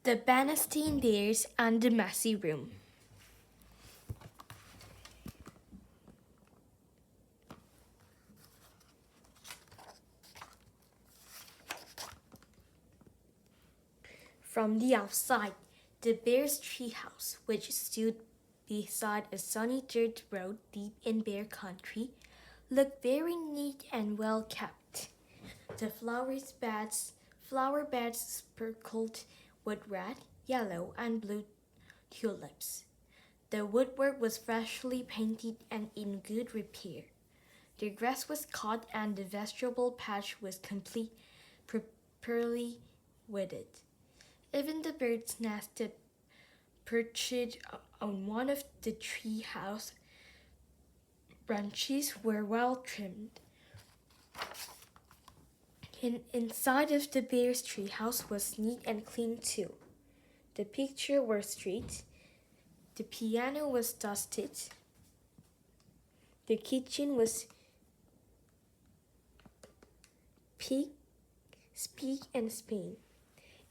The Bannastyne Bears and the Messy Room. From the outside, the Bears' treehouse, which stood beside a sunny dirt road deep in Bear country, looked very neat and well kept. The flower beds sprinkled with red, yellow, and blue tulips. The woodwork was freshly painted and in good repair. The grass was cut and the vegetable patch was properly weeded. Even the birds nested perched on one of the tree house branches were well trimmed. Inside of the bear's treehouse was neat and clean too. The pictures were straight. The piano was dusted. The kitchen was speak and span.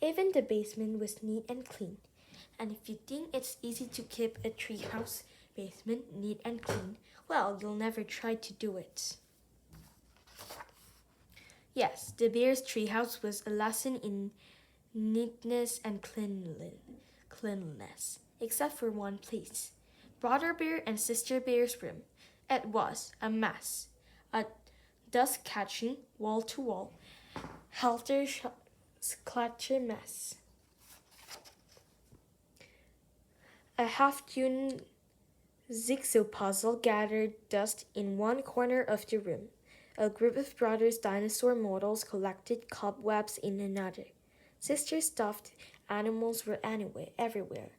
Even the basement was neat and clean. And if you think it's easy to keep a treehouse basement neat and clean, well, you'll never try to do it. Yes, the bear's treehouse was a lesson in neatness and cleanliness, except for one place. Brother Bear and Sister Bear's room. It was a mess. A dust-catching, wall-to-wall, helter-skelter mess. A half-tuned jigsaw puzzle gathered dust in one corner of the room. A group of brothers' dinosaur models collected cobwebs in another. Sister's stuffed animals were everywhere.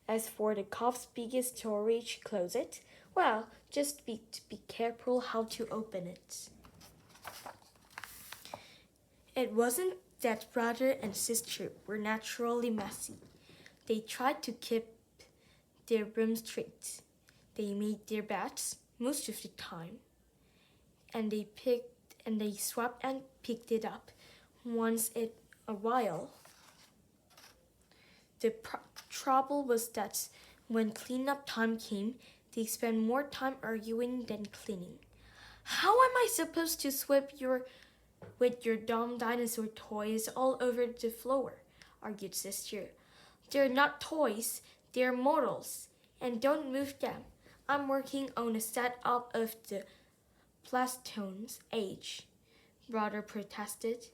As for the cub's biggest storage closet, well, just be careful how to open it. It wasn't that brother and sister were naturally messy. They tried to keep their room straight. They made their beds most of the time. And they swept and picked it up once in a while. The trouble was that when cleanup time came, they spent more time arguing than cleaning. How am I supposed to sweep with your dumb dinosaur toys all over the floor? Argued Sister. They're not toys, they're models, and don't move them. I'm working on a setup of the Plastone's age, Brother protested.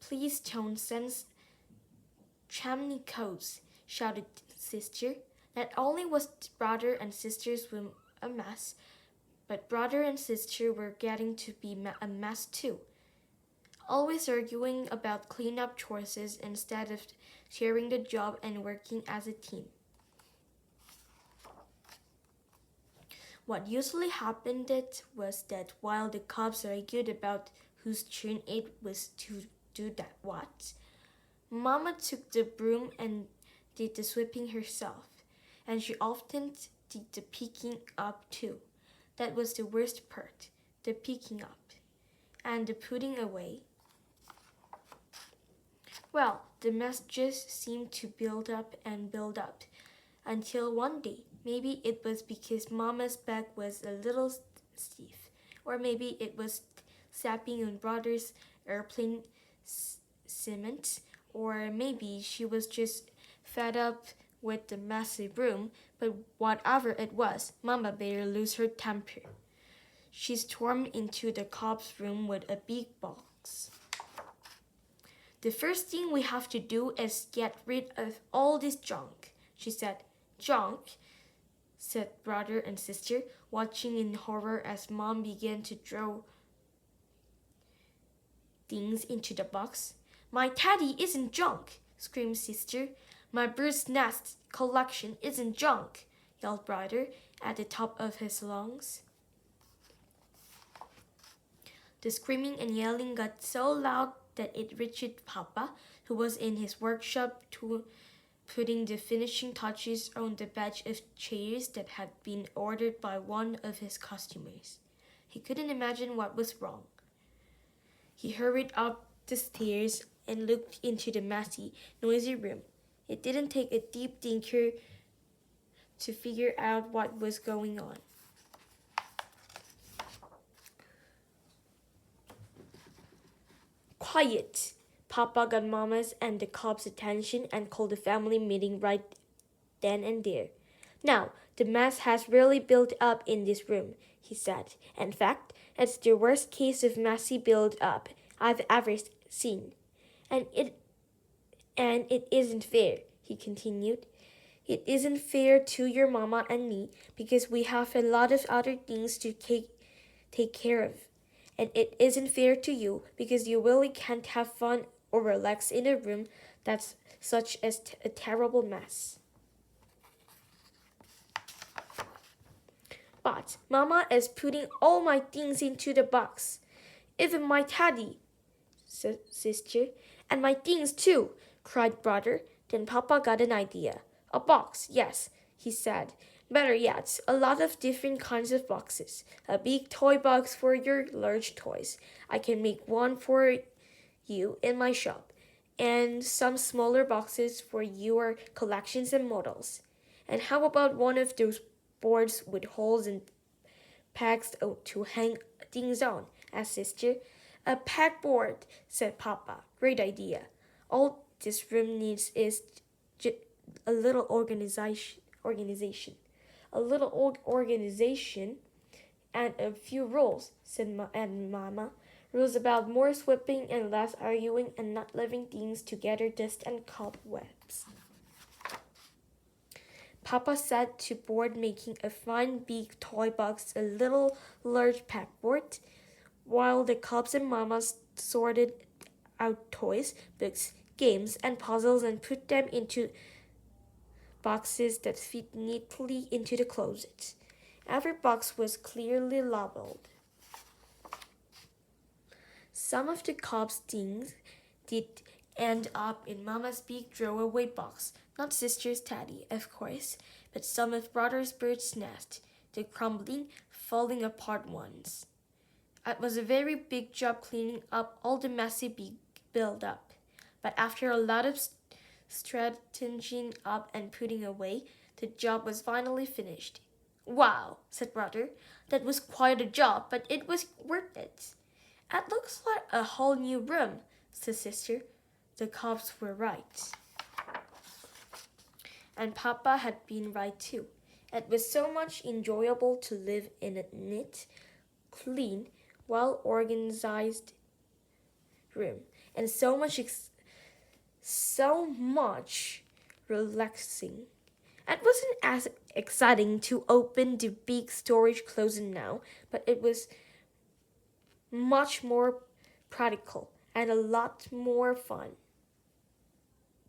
Please don't send chimney codes, shouted Sister. Not only was Brother and Sister's room a mess, but Brother and Sister were getting to be a mess too. Always arguing about cleanup choices instead of sharing the job and working as a team. What usually happened was that while the cubs argued about whose turn it was to do that what, Mama took the broom and did the sweeping herself, and she often did the picking up too. That was the worst part, the picking up, and the putting away. Well, the mess just seemed to build up and build up, until one day, maybe it was because Mama's back was a little stiff, or maybe it was sapping on Brother's airplane cement, or maybe she was just fed up with the messy room, but whatever it was, Mama better lose her temper. She stormed into the cub's room with a big box. The first thing we have to do is get rid of all this junk, she said. Junk, said Brother and Sister, watching in horror as Mom began to throw things into the box. My teddy isn't junk, screamed Sister. My bird's nest collection isn't junk, yelled Brother at the top of his lungs. The screaming and yelling got so loud that it reached Papa, who was in his workshop putting the finishing touches on the batch of chairs that had been ordered by one of his customers. He couldn't imagine what was wrong. He hurried up the stairs and looked into the messy, noisy room. It didn't take a deep thinker to figure out what was going on. Quiet! Papa got Mama's and the cubs' attention and called a family meeting right then and there. Now, the mess has really built up in this room, he said. In fact, it's the worst case of messy build up I've ever seen. And it isn't fair, he continued. It isn't fair to your mama and me because we have a lot of other things to take care of. And it isn't fair to you because you really can't have fun or relax in a room that's such a terrible mess. But Mama is putting all my things into the box. Even my teddy, said sister. And my things too, cried brother. Then Papa got an idea. A box, yes, he said. Better yet, a lot of different kinds of boxes. A big toy box for your large toys. I can make one for you in my shop. And some smaller boxes for your collections and models. And how about one of those boards with holes and pegs to hang things on? Asked sister. A pegboard, said Papa. Great idea. All this room needs is a little organization. A little organization and a few rules, said Mama. Rules about more sweeping and less arguing and not leaving things to gather dust and cobwebs. Papa set to board making a fine big toy box, a little large pegboard, while the cubs and mamas sorted out toys, books, games, and puzzles and put them into boxes that fit neatly into the closet. Every box was clearly labeled. Some of the cubs' things did end up in Mama's big throwaway box, not sister's teddy, of course, but some of brother's bird's nest, the crumbling, falling apart ones. It was a very big job cleaning up all the messy big build-up, but after a lot of straightening up and putting away, the job was finally finished. Wow, said brother, that was quite a job, but it was worth it. It looks like a whole new room, said sister. The cubs were right. And Papa had been right too. It was so much enjoyable to live in a neat, clean, well-organized room, and so much relaxing. It wasn't as exciting to open the big storage closet now, but it was much more practical and a lot more fun.